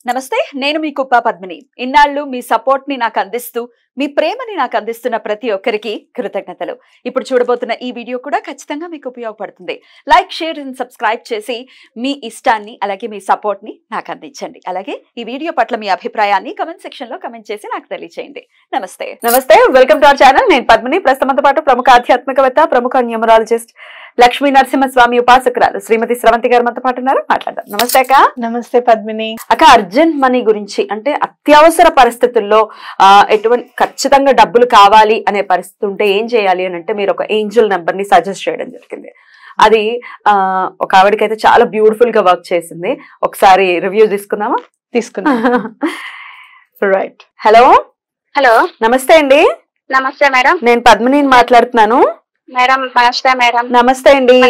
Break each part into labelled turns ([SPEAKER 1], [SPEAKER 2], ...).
[SPEAKER 1] నమస్తే, నేను మీ కుప్ప పద్మిని. ఇన్నాళ్ళు మీ సపోర్ట్ ని నాకు అందిస్తూ మీ ప్రేమని నాకు అందిస్తున్న ప్రతి ఒక్కరికి కృతజ్ఞతలు. ఇప్పుడు చూడబోతున్న ఈ వీడియో కూడా ఖచ్చితంగా మీకు ఉపయోగపడుతుంది. లైక్, షేర్ అండ్ సబ్స్క్రైబ్ చేసి మీ ఇష్టాన్ని అలాగే మీ సపోర్ట్ ని నాకు అందించండి. అలాగే ఈ వీడియో పట్ల మీ అభిప్రాయాన్ని కమెంట్ సెక్షన్ లో కమెంట్ చేసి నాకు తెలియజేయండి. నమస్తే. Welcome to our channel. నేను పద్మిని. ప్రస్తుతంతో పాటు ప్రముఖ ఆధ్యాత్మికవేత్త, ప్రముఖ న్యూమరాలజిస్ట్ లక్ష్మీ నరసింహస్వామి ఉపాసకురాలు శ్రీమతి స్రవంతి గారు మనతో పాటు ఉన్నారు. మాట్లాడదాం. నమస్తే అక్క.
[SPEAKER 2] నమస్తే పద్మిని.
[SPEAKER 1] అక్క, అర్జెంట్ మనీ గురించి, అంటే అత్యవసర పరిస్థితుల్లో ఎటువంటి ఖచ్చితంగా డబ్బులు కావాలి అనే పరిస్థితి ఉంటే ఏం చేయాలి అని అంటే మీరు ఒక ఏంజల్ నెంబర్ ని సజెస్ట్ చేయడం జరిగింది. అది ఒక ఆవిడకైతే చాలా బ్యూటిఫుల్ గా వర్క్ చేసింది. ఒకసారి రివ్యూ తీసుకుందామా?
[SPEAKER 2] తీసుకుందాం.
[SPEAKER 1] రైట్. హలో.
[SPEAKER 3] హలో,
[SPEAKER 1] నమస్తే అండి.
[SPEAKER 3] నమస్తే మేడం.
[SPEAKER 1] నేను పద్మిని మాట్లాడుతున్నాను.
[SPEAKER 3] మేడం నమస్తే మేడం.
[SPEAKER 1] నమస్తే అండి.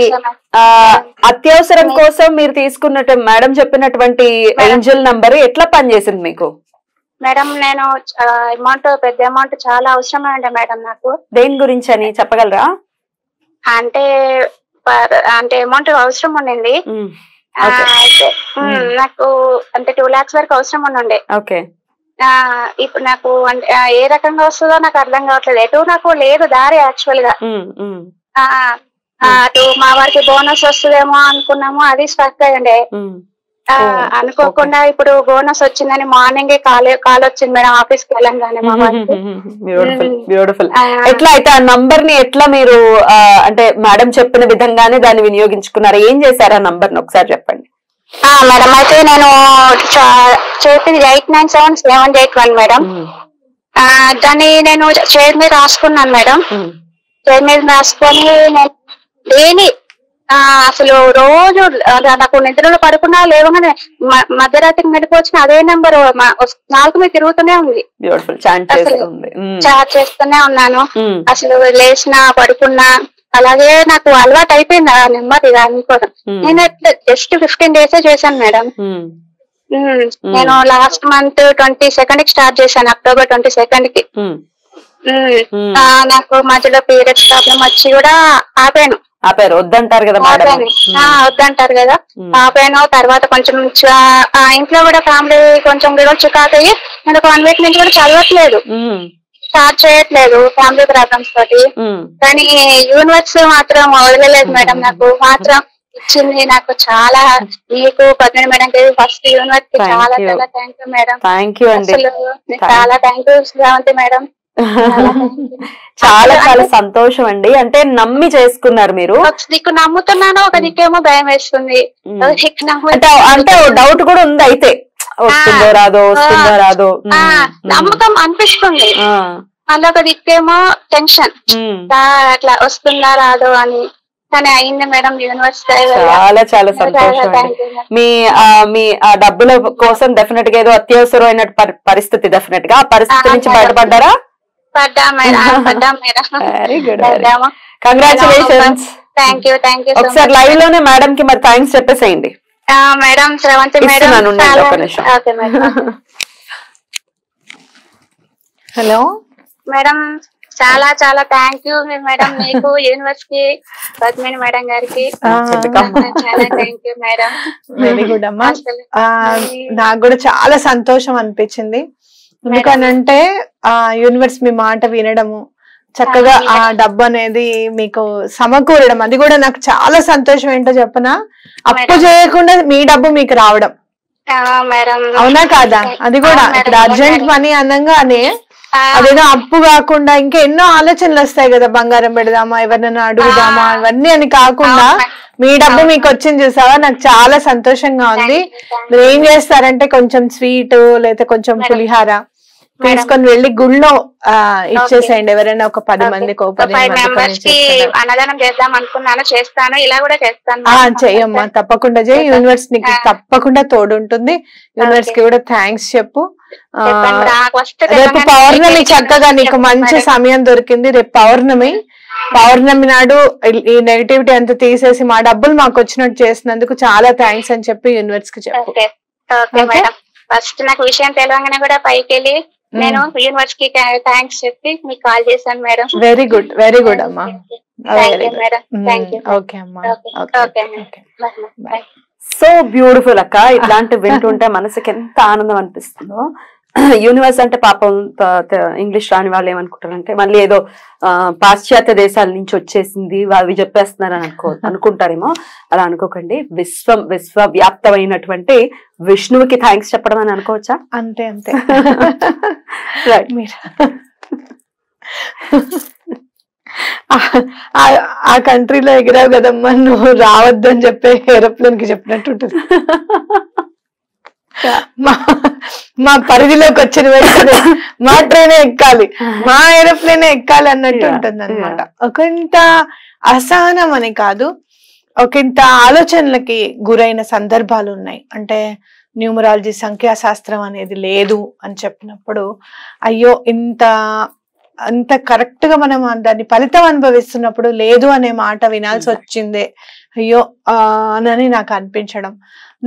[SPEAKER 1] అత్యవసరం కోసం మీరు తీసుకున్నట్టు మేడం చెప్పినటువంటి ఏంజల్ నంబర్ ఎట్లా పనిచేసింది మీకు?
[SPEAKER 3] మేడం నేను పెద్ద అమౌంట్ చాలా అవసరం అండి మేడం నాకు.
[SPEAKER 1] దేని గురించి అని చెప్పగలరా?
[SPEAKER 3] అంటే అమౌంట్ అవసరం ఉండింది. అయితే నాకు అంటే 2 lakhs వరకు అవసరం ఉండే.
[SPEAKER 1] ఓకే.
[SPEAKER 3] ఇప్పుడు నాకు అంటే ఏ రకంగా వస్తుందో నాకు అర్థం కావట్లేదు. ఎటు నాకు లేదు దారి యాక్చువల్ గా. అటు మా వారికి బోనస్ వస్తుందేమో అనుకున్నాము, అది స్ట్రక్ అయ్యండి. అనుకోకుండా ఇప్పుడు బోనస్ వచ్చిందని మార్నింగ్ కాల్ వచ్చింది మేడం ఆఫీస్ కి వెళ్ళంగానే మా వారికి.
[SPEAKER 1] బ్యూటిఫుల్. ఎట్లా అయితే ఆ నంబర్ ని ఎట్లా మీరు అంటే మేడం చెప్పిన విధంగానే దాన్ని వినియోగించుకున్నారు? ఏం చేశారు ఆ నంబర్ ని ఒకసారి చెప్పండి.
[SPEAKER 3] మేడం అయితే నేను చేసింది 897781 మేడం. దాన్ని నేను చైర్ మీద రాసుకున్నాను మేడం. చైర్ మీద రాసుకొని నేను డైలీ అసలు రోజు నాకు నిద్రలో పడుకున్నా లేవగానే మధ్యరాత్రికి మెడిపోవచ్చిన అదే నెంబర్ నాలుగు మీద తిరుగుతూనే ఉంది. చార్జ్ చేస్తూనే ఉన్నాను. అసలు లేచినా పడుకున్నా అలాగే నాకు అలవాటు అయిపోయింది ఆ నెంబర్ ఇది అనుకోవడం. నేను జస్ట్ 15 days చేశాను మేడం. నేను లాస్ట్ మంత్ 22nd కి స్టార్ట్ చేశాను, October 22nd కి. నాకు మధ్యలో పీరియడ్స్ ప్రాబ్లం వచ్చి కూడా ఆపాను.
[SPEAKER 1] వద్దంటారు కదా,
[SPEAKER 3] వద్దంటారు కదా, ఆపాను. తర్వాత కొంచెం ఇంట్లో కూడా ఫ్యామిలీ కొంచెం చికాకయ్యి నేను 1 week నుంచి కూడా చదవట్లేదు, స్టార్ట్ చేయట్లేదు ఫ్యామిలీ ప్రాబ్లమ్స్ తోటి. కానీ యూనివర్స్ మాత్రం వదలలేదు మేడం. నాకు మాత్రం ఇచ్చింది. నాకు చాలా మీకు పద్మిని మేడం ఫస్ట్ యూనివర్స్ కి చాలా చాలా థ్యాంక్ యూ మేడం. అసలు చాలా థ్యాంక్ యూ శ్రావంతి మేడం.
[SPEAKER 1] చాలా చాలా సంతోషం అండి. అంటే నమ్మి చేసుకున్నారు మీరు.
[SPEAKER 3] నీకు నమ్ముతున్నాను, ఒక దిక్కేమో భయం వేస్తుంది.
[SPEAKER 1] అంటే డౌట్ కూడా ఉంది, అయితే వస్తుందో రాదో
[SPEAKER 3] నమ్మకం అనిపిస్తుంది. మళ్ళీ ఒక దిక్కేమో టెన్షన్, అట్లా వస్తుందా రాదో అని. కానీ అయింది మేడం యూనివర్స్.
[SPEAKER 1] చాలా చాలా సంతోషం. మీ డబ్బుల కోసం డెఫినెట్ గా ఏదో అత్యవసరమైన పరిస్థితి, డెఫినెట్ గా ఆ పరిస్థితి నుంచి బయటపడ్డారా?
[SPEAKER 3] పడ్డా madam.
[SPEAKER 1] Very good. Congratulations.
[SPEAKER 3] Thank you.
[SPEAKER 1] ఒకసారి లైవ్ లోనే మేడం కి మరి థ్యాంక్స్ చెప్పేసేయండి.
[SPEAKER 3] Madam Sravanthi madam.
[SPEAKER 2] Hello
[SPEAKER 3] madam, చాలా చాలా థ్యాంక్ యూ మేడం. మీకు యూనివర్స్ కి పద్మిని మేడం గారికి చాలా thank you madam.
[SPEAKER 2] Very good అమ్మా. నాకు కూడా చాలా సంతోషం అనిపించింది. ఎందుకనంటే యూనివర్స్ మీ మాట వినడము, చక్కగా ఆ డబ్బు అనేది మీకు సమకూరడం, అది కూడా నాకు చాలా సంతోషం. ఏంటో చెప్పనా, అప్పు చేయకుండా మీ డబ్బు మీకు రావడం. అవునా కాదా? అది కూడా ఇప్పుడు అర్జెంట్ మనీ అనగానే అదేదో అప్పు కాకుండా ఇంకా ఎన్నో ఆలోచనలు వస్తాయి కదా, బంగారం పెడదామా, ఎవరినైనా అడుగుదామా, ఇవన్నీ అని కాకుండా మీ డబ్బు మీకు వచ్చింది చూసావా. నాకు చాలా సంతోషంగా ఉంది. మీరు ఏం చేస్తారంటే కొంచెం స్వీట్ లేదా కొంచెం పులిహార తీసుకొని వెళ్ళి గుళ్ళో ఇచ్చేసేయండి. ఎవరైనా ఒక 10 మందికి
[SPEAKER 3] అన్నదానం చేద్దాం అనుకున్నాను, చేస్తాను, ఇలా కూడా చేస్తాను.
[SPEAKER 2] చెయ్యమ్మా, తప్పకుండా చెయ్యి. యూనివర్స్ నీకు తప్పకుండా తోడుంటుంది. యూనివర్స్ కి కూడా థ్యాంక్స్ చెప్పు. రేపు పౌర్ణమి, చక్కగా నీకు మంచి సమయం దొరికింది. రేపు పౌర్ణమి నాడు ఈ నెగటివిటీ అంతా తీసేసి మా డబ్బులు మాకు వచ్చినట్టు చేసినందుకు చాలా థ్యాంక్స్ అని చెప్పి యూనివర్స్ కి చెప్పు.
[SPEAKER 3] ఫస్ట్ నాకు విషయం తెలియగానే కూడా పైకి వెళ్ళి నేను యూనివర్స్ కి థ్యాంక్స్ చెప్పి మీకు కాల్ చేశాను మేడం.
[SPEAKER 2] వెరీ గుడ్ అమ్మా.
[SPEAKER 3] మేడం.
[SPEAKER 2] ఓకే అమ్మా.
[SPEAKER 3] ఓకే.
[SPEAKER 1] సో
[SPEAKER 4] సో బ్యూటిఫుల్ అక్క. ఇట్లాంటి వింటుంటే మనసుకి ఎంత ఆనందం అనిపిస్తుందో. యూనివర్స్ అంటే పాపం ఇంగ్లీష్ రాని వాళ్ళు ఏమనుకుంటారంటే మళ్ళీ ఏదో పాశ్చాత్య దేశాల నుంచి వచ్చేసింది అవి చెప్పేస్తున్నారు అని అనుకుంటారేమో. అలా అనుకోకండి. విశ్వవ్యాప్తమైనటువంటి విష్ణువుకి థ్యాంక్స్ చెప్పడం అని అనుకోవచ్చా?
[SPEAKER 2] అంతే అంతే.
[SPEAKER 4] రైట్.
[SPEAKER 2] మీరు ఆ కంట్రీలో ఎగిరావు కదమ్మా, నువ్వు రావద్దు అని చెప్పే ఏరోప్లేన్ కి చెప్పినట్టు ఉంటుంది. మా పరిధిలోకి వచ్చిన వెంటనే మా ట్రైనే ఎక్కాలి, మా ఏరోప్లేనే ఎక్కాలి అన్నట్టు ఉంటుంది అనమాట. ఒకంత అసహనం అని కాదు, ఒకంత ఆలోచనలకి గురైన సందర్భాలు ఉన్నాయి. అంటే న్యూమరాలజీ సంఖ్యాశాస్త్రం అనేది లేదు అని చెప్పినప్పుడు అయ్యో అంత కరెక్ట్ గా మనం దాన్ని ఫలితం అనుభవిస్తున్నప్పుడు లేదు అనే మాట వినాల్సి వచ్చిందే అయ్యో అని నాకు అనిపించడం.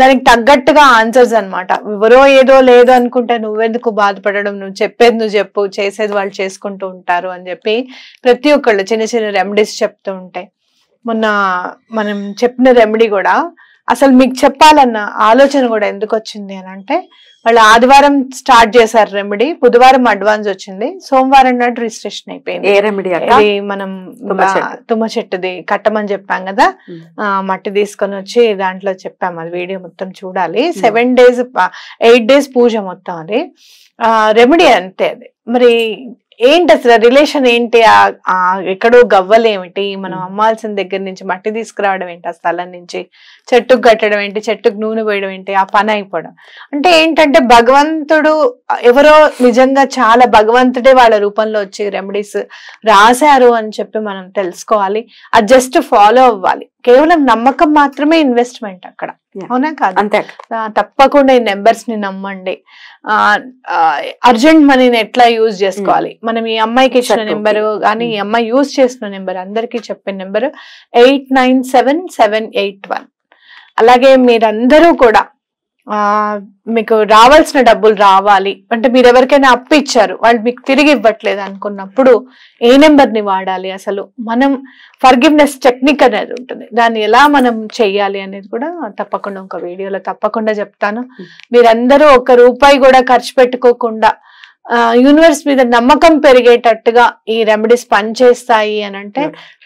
[SPEAKER 2] దానికి తగ్గట్టుగా ఆన్సర్స్ అనమాట. ఎవరో ఏదో లేదు అనుకుంటే నువ్వెందుకు బాధపడడం, నువ్వు చెప్పేది నువ్వు చెప్పు, చేసేది వాళ్ళు చేసుకుంటూ ఉంటారు అని చెప్పి ప్రతి ఒక్కళ్ళు చిన్న చిన్న రెమెడీస్ చెప్తూ ఉంటాయి. మొన్న మనం చెప్పిన రెమెడీ కూడా అసలు మీకు చెప్పాలన్న ఆలోచన కూడా ఎందుకు వచ్చింది అని అంటే, వాళ్ళు ఆదివారం స్టార్ట్ చేశారు రెమెడీ, బుధవారం అడ్వాన్స్ వచ్చింది, సోమవారం నాడు రిజిస్ట్రేషన్ అయిపోయింది.
[SPEAKER 4] ఏ రెమెడీ?
[SPEAKER 2] ఇది మనం తుమ్మ చెట్టుది కట్టమని చెప్పాం కదా, మట్టి తీసుకొని వచ్చి దాంట్లో చెప్పాము. అది వీడియో మొత్తం చూడాలి. 7 days 8 days పూజ మొత్తం. అది రెమెడీ అంతే. అది మరి ఏంటి అసలు రిలేషన్ ఏంటి? ఎక్కడో గవ్వలేమిటి, మనం అమ్మాల్సిన దగ్గర నుంచి మట్టి తీసుకురావడం ఏంటి, ఆ స్థలం నుంచి చెట్టుకు కట్టడం ఏంటి, చెట్టుకు నూనె పోయడం ఏంటి, ఆ పని అయిపోవడం అంటే ఏంటంటే భగవంతుడు ఎవరో నిజంగా చాలా భగవంతుడే వాళ్ళ రూపంలో వచ్చి రెమెడీస్ రాశారు అని చెప్పి మనం తెలుసుకోవాలి. అది జస్ట్ ఫాలో అవ్వాలి. కేవలం నమ్మకం మాత్రమే ఇన్వెస్ట్మెంట్ అక్కడ, అవునా కాదు?
[SPEAKER 4] అంతే.
[SPEAKER 2] తప్పకుండా ఈ నెంబర్స్ ని నమ్మండి. అర్జెంట్ మనీని ఎట్లా యూజ్ చేసుకోవాలి, మనం ఈ అమ్మాయికి ఇచ్చిన నెంబరు కానీ ఈ అమ్మాయి యూజ్ చేసిన నెంబర్, అందరికి చెప్పిన నెంబరు 897781. అలాగే మీరందరూ కూడా మీకు రావాల్సిన డబ్బులు రావాలి అంటే, మీరు ఎవరికైనా అప్పు ఇచ్చారు వాళ్ళు మీకు తిరిగి ఇవ్వట్లేదు అనుకున్నప్పుడు ఏ నెంబర్ ని వాడాలి, అసలు మనం ఫర్గివ్నెస్ టెక్నిక్ అనేది ఉంటుంది, దాన్ని ఎలా మనం చెయ్యాలి అనేది కూడా తప్పకుండా ఒక వీడియోలో తప్పకుండా చెప్తాను. మీరందరూ ₹1 కూడా ఖర్చు పెట్టుకోకుండా యూనివర్స్ మీద నమ్మకం పెరిగేటట్టుగా ఈ రెమెడీస్ పనిచేస్తాయి అని అంటే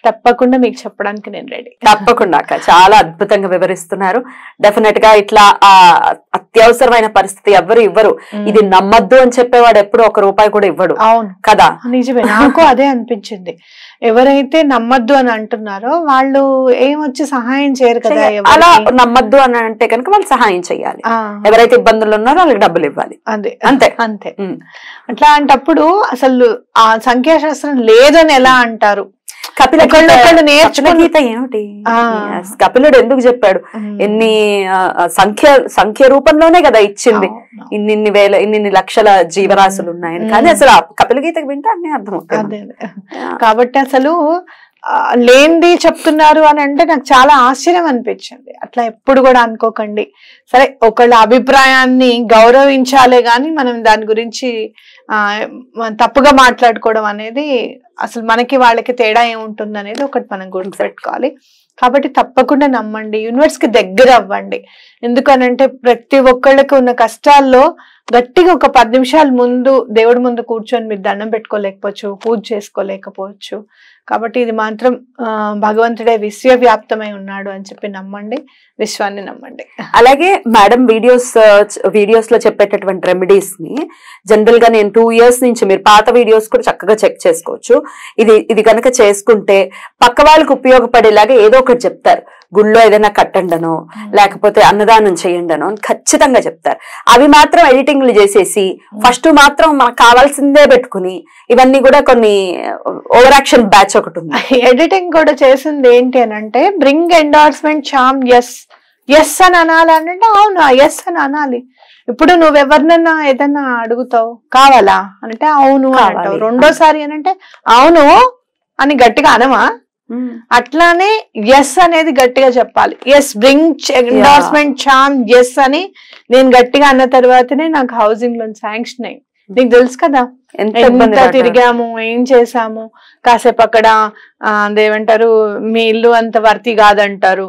[SPEAKER 2] తప్పకుండా మీకు చెప్పడానికి నేను రెడీ.
[SPEAKER 4] తప్పకుండా అక్క, చాలా అద్భుతంగా వివరిస్తున్నారు. డెఫినెట్ గా ఇట్లా అత్యవసరమైన పరిస్థితి ఎవరు ఇవ్వరు. ఇది నమ్మద్దు అని చెప్పేవాడు ఎప్పుడు ₹1 కూడా ఇవ్వడు.
[SPEAKER 2] అవును
[SPEAKER 4] కదా?
[SPEAKER 2] నిజమే. నాకు అదే అనిపించింది. ఎవరైతే నమ్మద్దు అని అంటున్నారో వాళ్ళు ఏమొచ్చి సహాయం చేయరు కదా.
[SPEAKER 4] అలా నమ్మద్దు అని అంటే కనుక వాళ్ళు సహాయం చేయాలి. ఎవరైతే ఇబ్బందులు ఉన్నారో వాళ్ళకి డబ్బులు ఇవ్వాలి.
[SPEAKER 2] అదే
[SPEAKER 4] అంతే
[SPEAKER 2] అంతే. అట్లా అంటప్పుడు అసలు ఆ సంఖ్యాశాస్త్రం లేదని ఎలా అంటారు?
[SPEAKER 4] గీత ఏమిటి? కపిలుడు ఎందుకు చెప్పాడు? ఎన్ని సంఖ్య రూపంలోనే కదా ఇచ్చింది. ఇన్ని లక్షల జీవరాశులు ఉన్నాయని. కానీ అసలు కపిల గీతకి వింటే అన్ని అర్థమవుతుంది.
[SPEAKER 2] కాబట్టి అసలు లేనిది చెప్తున్నారు అని అంటే నాకు చాలా ఆశ్చర్యం అనిపించింది. అట్లా ఎప్పుడు కూడా అనుకోకండి. సరే, ఒకళ్ళ అభిప్రాయాన్ని గౌరవించాలే గాని మనం దాని గురించి తప్పుగా మాట్లాడుకోవడం అనేది అసలు మనకి వాళ్ళకి తేడా ఏముంటుంది అనేది ఒకటి మనం గుర్తుపెట్టుకోవాలి. కాబట్టి తప్పకుండా నమ్మండి, యూనివర్స్ కి దగ్గర అవ్వండి. ఎందుకనంటే ప్రతి ఒక్కళ్ళకి ఉన్న కష్టాల్లో గట్టిగా ఒక 10 నిమిషాల ముందు దేవుడి ముందు కూర్చొని మీరు దండం పెట్టుకోలేకపోవచ్చు, పూజ చేసుకోలేకపోవచ్చు. కాబట్టి ఇది మాత్రం భగవంతుడే విశ్వవ్యాప్తమై ఉన్నాడు అని చెప్పి నమ్మండి, విశ్వాన్ని నమ్మండి.
[SPEAKER 4] అలాగే మేడం వీడియోస్ లో చెప్పేటటువంటి రెమెడీస్ ని జనరల్ గా నేను 2 years నుంచి మీరు పాత వీడియోస్ కూడా చక్కగా చెక్ చేసుకోవచ్చు. ఇది కనుక చేసుకుంటే పక్క వాళ్ళకి ఉపయోగపడేలాగా ఏదో ఒకటి చెప్తారు. గుళ్ళో ఏదైనా కట్టండనో లేకపోతే అన్నదానం చేయండనో అని ఖచ్చితంగా చెప్తారు. అవి మాత్రం ఎడిటింగ్లు చేసేసి ఫస్ట్ మాత్రం మనకు కావాల్సిందే పెట్టుకుని ఇవన్నీ కూడా కొన్ని ఓవర్ యాక్షన్ బ్యాచ్ ఒకటి ఉంది.
[SPEAKER 2] ఎడిటింగ్ కూడా చేసింది ఏంటి అని అంటే, బ్రింగ్ ఎండార్స్మెంట్ చామ్ ఎస్ అని అనాలి అంటే అవును ఎస్ అని అనాలి. ఇప్పుడు నువ్వెవరినన్నా ఏదన్నా అడుగుతావు కావాలా అంటే అవును అంటావు. రెండోసారి అని అంటే అవును అని గట్టిగా అనమా? అట్లానే ఎస్ అనేది గట్టిగా చెప్పాలి. ఎస్ బ్రింగ్ ఎండార్స్మెంట్ చామ్ ఎస్ అని నేను గట్టిగా అన్న తర్వాతనే నాకు హౌసింగ్ లోన్ శాంక్షన్ అయ్యి. నీకు తెలుసు కదా ఎంత తిరిగాము, ఏం చేసాము. కాసేపు అక్కడ అదేమంటారు, మీ ఇల్లు అంత వర్తి కాదంటారు,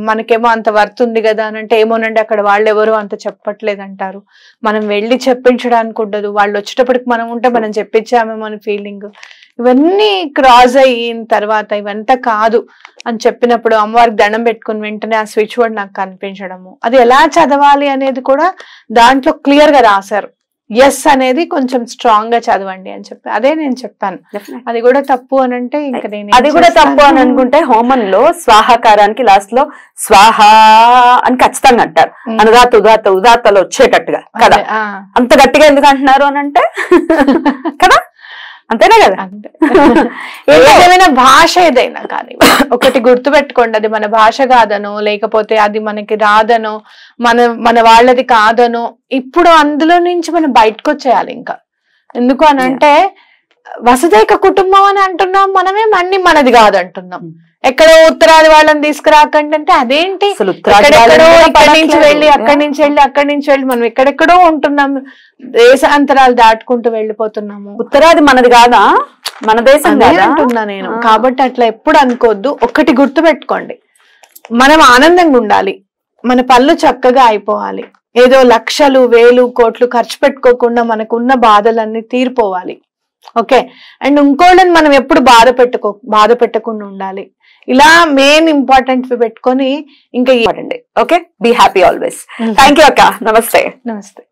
[SPEAKER 2] మనకేమో అంత వర్త్ ఉంది కదా అని అంటే, ఏమోనండి అక్కడ వాళ్ళు ఎవరు అంత చెప్పట్లేదు అంటారు. మనం వెళ్ళి చెప్పించడానికి ఉండదు, వాళ్ళు వచ్చేటప్పటికి మనం ఉంటే మనం చెప్పించామేమో అని ఫీలింగ్. ఇవన్నీ క్రాస్ అయిన తర్వాత ఇవంతా కాదు అని చెప్పినప్పుడు అమ్మవారికి దండం పెట్టుకుని వెంటనే ఆ స్విచ్ బోర్డ్ నాకు కనిపించడము, అది ఎలా చదవాలి అనేది కూడా దాంట్లో క్లియర్ గా రాశారు. ఎస్ అనేది కొంచెం స్ట్రాంగ్ గా చదవండి అని చెప్పి అదే నేను చెప్పాను. అది కూడా తప్పు అని అంటే ఇంకా నేను
[SPEAKER 4] అది కూడా తప్పు అని అనుకుంటే హోమంలో స్వాహాకారానికి లాస్ట్ లో స్వాహ అని ఖచ్చితంగా అంటారు, అనుదాత ఉదాత ఉదాతలు వచ్చేటట్టుగా కదా. అంత గట్టిగా ఎందుకు అంటున్నారు అని అంటే కదా, అంతేనా కదా.
[SPEAKER 2] ఏదైనా భాష ఏదైనా కానీ ఒకటి గుర్తు పెట్టుకోండి, అది మన భాష కాదనో లేకపోతే అది మనకి రాదనో మన వాళ్ళది కాదనో ఇప్పుడు అందులో నుంచి మనం బయటకు వచ్చేయాలి. ఇంకా ఎందుకు అని అంటే వసుదైక కుటుంబం అని అంటున్నాం, మనమే అన్ని మనది కాదంటున్నాం. ఎక్కడో ఉత్తరాది వాళ్ళని తీసుకురాకండి అంటే అదేంటి, ఎక్కడెక్కడో ఇక్కడి నుంచి వెళ్ళి అక్కడి నుంచి వెళ్ళి అక్కడి నుంచి వెళ్ళి మనం ఎక్కడెక్కడో ఉంటున్నాం, దేశాంతరాలు దాటుకుంటూ వెళ్ళిపోతున్నాము.
[SPEAKER 4] ఉత్తరాది మనది కాదా, మన దేశం
[SPEAKER 2] అంటున్నా నేను. కాబట్టి అట్లా ఎప్పుడు అనుకోవద్దు. ఒకటి గుర్తు పెట్టుకోండి, మనం ఆనందంగా ఉండాలి, మన పనులు చక్కగా అయిపోవాలి, ఏదో లక్షలు వేలు కోట్లు ఖర్చు పెట్టుకోకుండా మనకున్న బాధలన్నీ తీరిపోవాలి. ఓకే, అండ్ ఇంకోళ్ళని మనం ఎప్పుడు బాధ పెట్టకుండా ఉండాలి. ఇలా మెయిన్ ఇంపార్టెంట్ పెట్టుకొని ఇంకా
[SPEAKER 4] okay, be happy always. Thank you అక్క. నమస్తే.
[SPEAKER 2] నమస్తే.